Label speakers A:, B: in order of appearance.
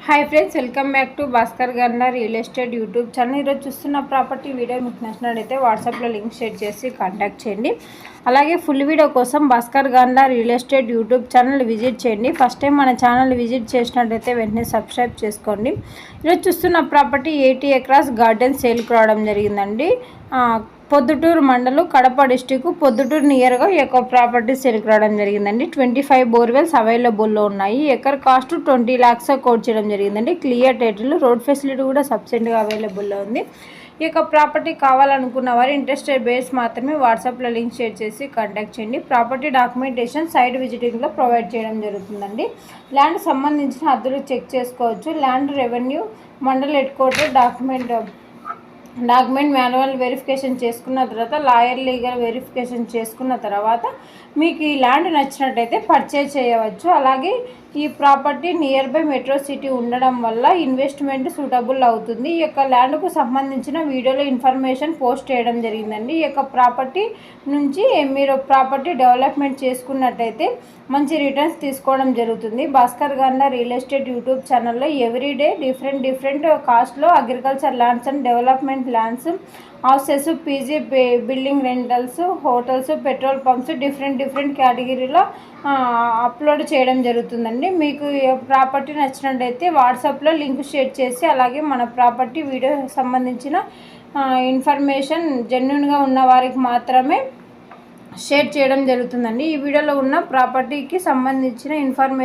A: Hi friends, welcome back to Bhaskar Gandla real estate YouTube channel. ఈరోజు చూస్తున్న property video మీకు నచ్చినట్లయితే వాట్సాప్లో లింక్ షేర్ చేసి కాంటాక్ట్ చేయండి. అలాగే ఫుల్ వీడియో కోసం Bhaskar Gandla real estate YouTube channel visit చేయండి. ఫస్ట్ టైం మన ఛానల్ విజిట్ చేసినట్లయితే వెంటనే సబ్స్క్రైబ్ చేసుకోండి. ఈరోజు చూస్తున్న ప్రాపర్టీ 80 ఎకరాస్ గార్డెన్ సేల్కి రావడం జరిగిందండి. పొద్దుటూరు మండలం, కడప డిస్టిక్, పొద్దుటూరు నియర్గా ఈ యొక్క ప్రాపర్టీ సేల్కి రావడం జరిగిందండి. 25 బోర్వెల్స్ అవైలబుల్లో ఉన్నాయి. ఎకర్ కాస్ట్ 20 lakhs కోట్ చేయడం జరిగిందండి. క్లియర్ టైటిల్, రోడ్ ఫెసిలిటీ కూడా సబ్సిడీగా అవైలబుల్లో ఉంది. ఈ యొక్క ప్రాపర్టీ కావాలనుకున్న వారు ఇంట్రెస్టెడ్ బేస్ మాత్రమే వాట్సాప్లో లింక్ షేర్ చేసి కాంటాక్ట్ చేయండి. ప్రాపర్టీ డాక్యుమెంటేషన్ సైట్ విజిటింగ్లో ప్రొవైడ్ చేయడం జరుగుతుందండి. ల్యాండ్ సంబంధించిన హద్దులు చెక్ చేసుకోవచ్చు. Land revenue mandal head quarter document manual verification చేసుకున్న తర్వాత, లాయర్ లీగల్ వెరిఫికేషన్ చేసుకున్న తర్వాత మీకు ఈ ల్యాండ్ నచ్చినట్టయితే పర్చేజ్ చేయవచ్చు. అలాగే ఈ property near by metro city ఉండడం వల్ల ఇన్వెస్ట్మెంట్ సూటబుల్ అవుతుంది. ఈ యొక్క ల్యాండ్కు సంబంధించిన వీడియోలో ఇన్ఫర్మేషన్ పోస్ట్ చేయడం జరిగిందండి. ఈ యొక్క ప్రాపర్టీ నుంచి మీరు ప్రాపర్టీ డెవలప్మెంట్ చేసుకున్నట్టయితే మంచి రిటర్న్స్ తీసుకోవడం జరుగుతుంది. Bhaskar Gandla real estate YouTube ఛానల్లో ఎవ్రీడే డిఫరెంట్ కాస్ట్లో agriculture lands and development lands, houses, PG building rentals, hotels, petrol pumps different కేటగిరీలో అప్లోడ్ చేయడం జరుగుతుందండి. మీకు ప్రాపర్టీ నచ్చినట్టయితే వాట్సాప్లో లింక్ షేర్ చేసి, అలాగే మన ప్రాపర్టీ వీడియో సంబంధించిన ఇన్ఫర్మేషన్ జెన్యూన్గా ఉన్న వారికి మాత్రమే షేర్ చేయడం జరుగుతుందండి. ఈ వీడియోలో ఉన్న ప్రాపర్టీకి సంబంధించిన ఇన్ఫర్మేషన్